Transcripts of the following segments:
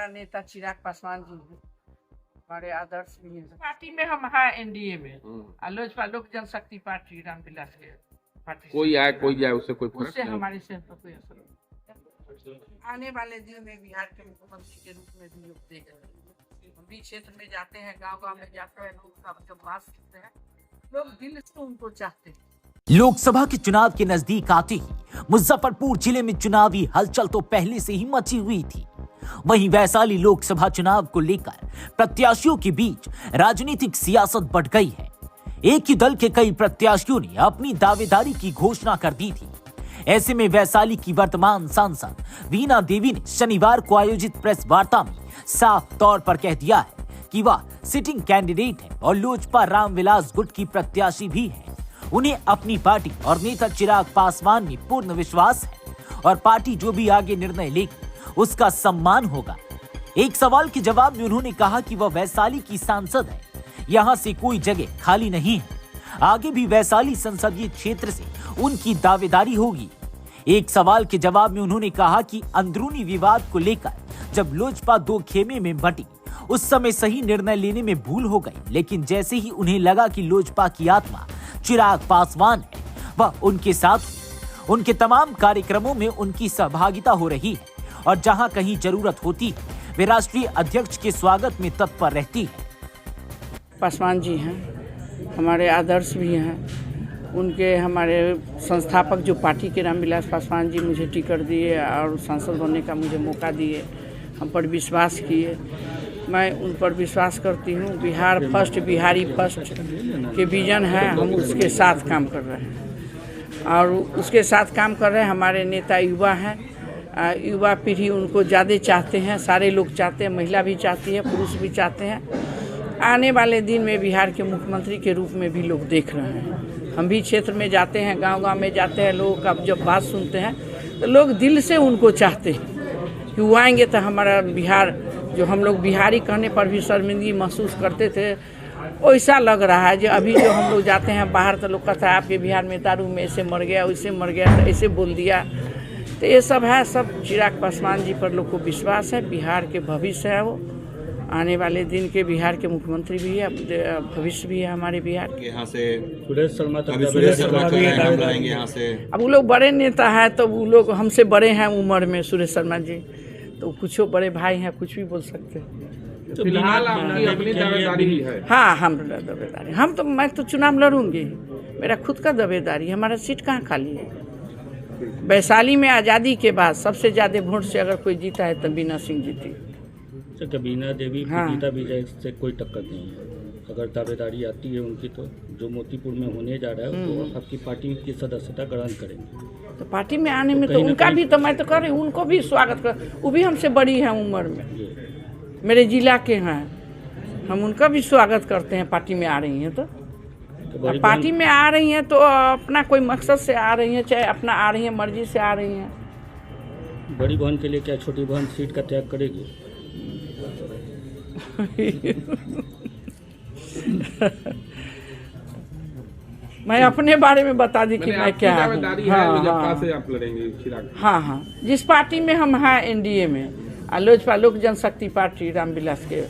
हमारा नेता चिराग पासवान जी हैं, हमारे आदर्श भी हैं। पार्टी में हम हैं एनडीए में, लोजपा लोक जनशक्ति पार्टी रामविलास के पार्टी। कोई आए कोई जाए उससे कोई फर्क उससे नहीं। हमारी सेहत पर कोई असर नहीं। आने वाले दिन में बिहार के मुख्यमंत्री के रूप में भी लोग देख रहे हैं। हम भी क्षेत्र में जाते हैं, गांव-गांव में जाते हैं, लोग का जब बात सुनते हैं, लोग दिल से उनको चाहते हैं। लोकसभा के चुनाव के नजदीक आते ही मुजफ्फरपुर जिले में चुनावी हलचल तो पहले से ही मची हुई थी। वहीं वैशाली लोकसभा चुनाव को लेकर प्रत्याशियों के बीच राजनीतिक सियासत बढ़ गई है। एक ही दल के कई प्रत्याशियों ने अपनी दावेदारी की घोषणा कर दी थी। ऐसे में वैशाली की वर्तमान सांसद वीणा देवी ने शनिवार को आयोजित प्रेस वार्ता में साफ तौर पर कह दिया है कि वह सिटिंग कैंडिडेट है और लोजपा रामविलास गुट की प्रत्याशी भी है। उन्हें अपनी पार्टी और नेता चिराग पासवान में पूर्ण विश्वास है और पार्टी जो भी आगे निर्णय लेगी उसका सम्मान होगा। एक सवाल के जवाब में उन्होंने कहा कि वह वैशाली की सांसद है, यहाँ से कोई जगह खाली नहीं है, आगे भी वैशाली संसदीय क्षेत्र से उनकी दावेदारी होगी। एक सवाल के जवाब में उन्होंने कहा कि अंदरूनी विवाद को लेकर जब लोजपा दो खेमे में बंटी उस समय सही निर्णय लेने में भूल हो गई, लेकिन जैसे ही उन्हें लगा कि लोजपा की आत्मा चिराग पासवान है, वह उनके साथ उनके तमाम कार्यक्रमों में उनकी सहभागिता हो रही है और जहां कहीं जरूरत होती है वे राष्ट्रीय अध्यक्ष के स्वागत में तत्पर रहती है। पासवान जी हैं, हमारे आदर्श भी हैं। उनके हमारे संस्थापक जो पार्टी के रामविलास पासवान जी मुझे टिकट दिए और सांसद बनने का मुझे मौका दिए, हम पर विश्वास किए। मैं उन पर विश्वास करती हूँ। बिहार फर्स्ट, बिहारी फर्स्ट के विजन है, हम उसके साथ काम कर रहे हैं और उसके साथ काम कर रहे हैं। हमारे नेता युवा हैं, युवा पीढ़ी उनको ज़्यादा चाहते हैं, सारे लोग चाहते हैं, महिला भी चाहती है, पुरुष भी चाहते हैं। आने वाले दिन में बिहार के मुख्यमंत्री के रूप में भी लोग देख रहे हैं। हम भी क्षेत्र में जाते हैं, गांव-गांव में जाते हैं, लोगों का जब बात सुनते हैं तो लोग दिल से उनको चाहते हैं कि वो आएंगे तो हमारा बिहार, जो हम लोग बिहारी कहने पर भी शर्मिंदगी महसूस करते थे, वैसा लग रहा है। जो अभी जो हम लोग जाते हैं बाहर तो लोग कहता है आपके बिहार में दारू में ऐसे मर गया, वैसे मर गया, तो ऐसे बोल दिया। तो ये सब है, सब चिराग पासवान जी पर लोग को विश्वास है। बिहार के भविष्य है, वो आने वाले दिन के बिहार के मुख्यमंत्री भी है, भविष्य भी है हमारे बिहार के। यहाँ से सुरेश शर्मा भी आएंगे यहाँ से। अब वो लोग बड़े नेता है तो वो लोग हमसे बड़े हैं उम्र में, सुरेश शर्मा जी तो कुछ बड़े भाई हैं, कुछ भी बोल सकते हैं। तो फिलहाल आपकी अपनी दावेदारी ही है? हाँ, हम दावेदारी, हम तो, मैं तो चुनाव लड़ूंगी, मेरा खुद का दावेदारी, हमारा सीट कहाँ खाली है। वैशाली में आज़ादी के बाद सबसे ज़्यादा वोट से अगर कोई जीता है तो वीणा सिंह जीती। वीणा देवी हाँ। गीता विजय से कोई टक्कर नहीं है। अगर दावेदारी आती है उनकी तो जो मोतीपुर में होने जा रहा है तो आपकी पार्टी की सदस्यता ग्रहण करेंगे। तो पार्टी में आने में तो उनका भी, तो मैं तो कर रही हूँ, उनको भी स्वागत कर। वो भी हमसे बड़ी हैं उम्र में, मेरे जिला के हैं, हम उनका भी स्वागत करते हैं। पार्टी में आ रही हैं तो पार्टी में आ रही हैं तो अपना कोई मकसद से आ रही हैं, चाहे अपना आ रही हैं मर्जी से आ रही हैं। बड़ी बहन के लिए क्या छोटी बहन सीट का त्याग करेगी? मैं अपने बारे में बता दी कि मैं क्या हूँ। हाँ हाँ, जिस पार्टी में हम हैं एनडीए में, लोजपा लोक जनशक्ति पार्टी रामविलास के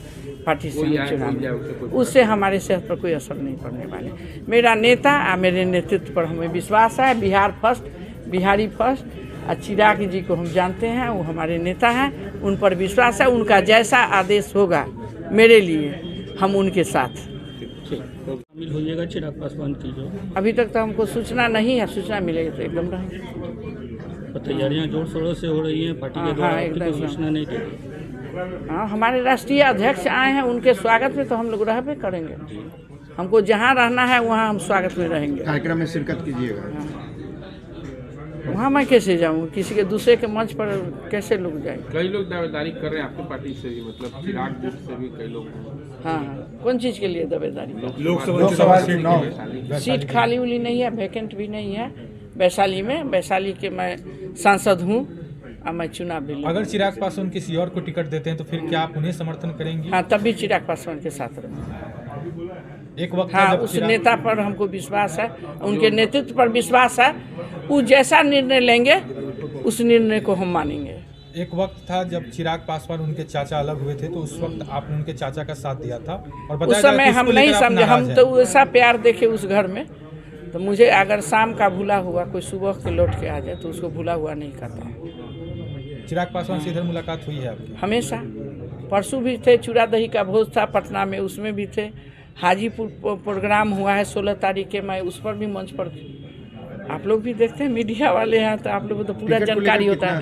पार्टी से चुनाव, उससे हमारे सेहत पर कोई असर नहीं पड़ने वाले। मेरा नेता और मेरे नेतृत्व पर हमें विश्वास है। बिहार फर्स्ट, बिहारी फर्स्ट, चिराग जी को हम जानते हैं, वो हमारे नेता हैं, उन पर विश्वास है। उनका जैसा आदेश होगा मेरे लिए, हम उनके साथ। शामिल होइएगा चिराग पासवान की जो अभी तक तो हमको सूचना नहीं है, सूचना मिलेगी तो एकदम रहेंगे। तैयारियां जोर शोरों से हो रही हैं पार्टी के द्वारा, आपकी सूचना नहीं दी? हाँ, हमारे राष्ट्रीय अध्यक्ष आए हैं, उनके स्वागत में तो हम लोग रहबे करेंगे। हमको जहाँ रहना है वहाँ हम स्वागत में रहेंगे। कार्यक्रम में शिरकत कीजिएगा। वहाँ मैं कैसे जाऊँ, किसी के दूसरे के मंच पर कैसे लोग जाएंगे। कई लोग दावेदारी कर रहे हैं आपकी पार्टी से, मतलब चिराग गुट से भी कई लोग। हाँ, कौन चीज़ के लिए दावेदारी? लोकसभा सीट खाली उली नहीं है, वैकेंट भी नहीं है वैशाली में। वैशाली के मैं सांसद हूँ और मैं चुनाव भी लड़ूंगी। अगर चिराग पासवान किसी और को टिकट देते हैं तो फिर क्या आप उन्हें समर्थन करेंगी? हाँ, तब भी चिराग पासवान के साथ रहूँगी। एक वक्त हाँ, उस नेता पर हमको विश्वास है, उनके नेतृत्व पर विश्वास है। वो जैसा निर्णय लेंगे उस निर्णय को हम मानेंगे। एक वक्त था जब चिराग पासवान उनके चाचा अलग हुए थे, तो उस वक्त आपने उनके चाचा का साथ दिया था और उस बताया समय कि इसको हम नहीं लेकर आप समझे, हम नाराज तो हैं। ऐसा प्यार देखे उस घर में, तो मुझे अगर शाम का भूला हुआ कोई सुबह के लौट के आ जाए तो उसको भूला हुआ नहीं कहता। चिराग पासवान से इधर मुलाकात हुई है आपकी? हमेशा, परसों भी थे, चूड़ा दही का भोज था पटना में, उसमें भी थे। हाजीपुर प्रोग्राम हुआ है 16 तारीख के, मैं उस पर भी मंच पर थी। आप लोग भी देखते हैं, मीडिया वाले हैं, तो आप लोगों को तो पूरा जानकारी होता है।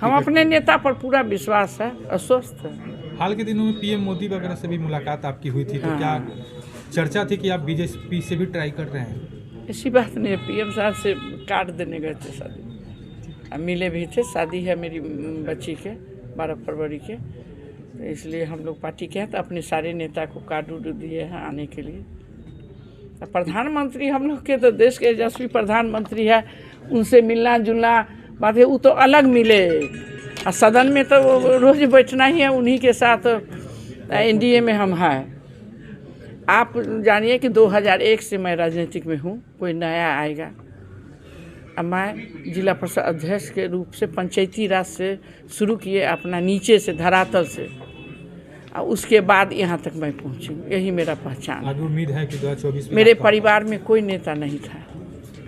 हम अपने नेता पर पूरा विश्वास है, अस्वस्थ है। हाल के दिनों में पीएम मोदी वगैरह से भी मुलाकात आपकी हुई थी, तो हाँ। क्या चर्चा थी कि आप बीजेपी से भी ट्राई कर रहे हैं? ऐसी बात नहीं है, पीएम साहब से कार्ड देने गए थे शादी, अब मिले भी थे। शादी है मेरी बच्ची के 12 फरवरी के, तो इसलिए हम लोग पार्टी के हैं, तो अपने सारे नेता को कार्ड उड दिए हैं आने के लिए। तो प्रधानमंत्री हम लोग के, तो देश के यशस्वी प्रधानमंत्री है, उनसे मिलना जुलना बात है, वो तो अलग मिले। और सदन में तो रोज बैठना ही है उन्हीं के साथ। एनडीए में हम हैं। आप जानिए कि 2001 से मैं राजनीतिक में हूँ, कोई नया आएगा। अब मैं जिला परिषद अध्यक्ष के रूप से पंचायती राज से शुरू किए, अपना नीचे से धरातल से, और उसके बाद यहाँ तक मैं पहुँची। यही मेरा पहचान है। आगे उम्मीद है कि 2024 में मेरे आपका- परिवार में कोई नेता नहीं था।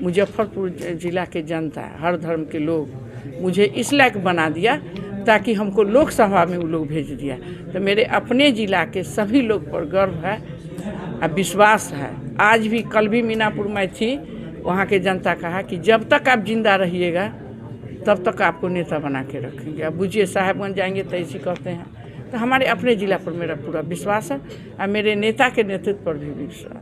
मुजफ्फरपुर जिला के जनता, हर धर्म के लोग मुझे इस लायक बना दिया ताकि हमको लोकसभा में वो लोग भेज दिया। तो मेरे अपने जिला के सभी लोग पर गर्व है और विश्वास है। आज भी, कल भी मीनापुर में थी, वहाँ के जनता कहा कि जब तक आप जिंदा रहिएगा तब तक आपको नेता बना के रखेंगे। अब बुझिए साहेबगंज जाएंगे तो ऐसी कहते हैं। तो हमारे अपने जिला पर मेरा पूरा विश्वास है और मेरे नेता के नेतृत्व पर भी विश्वास।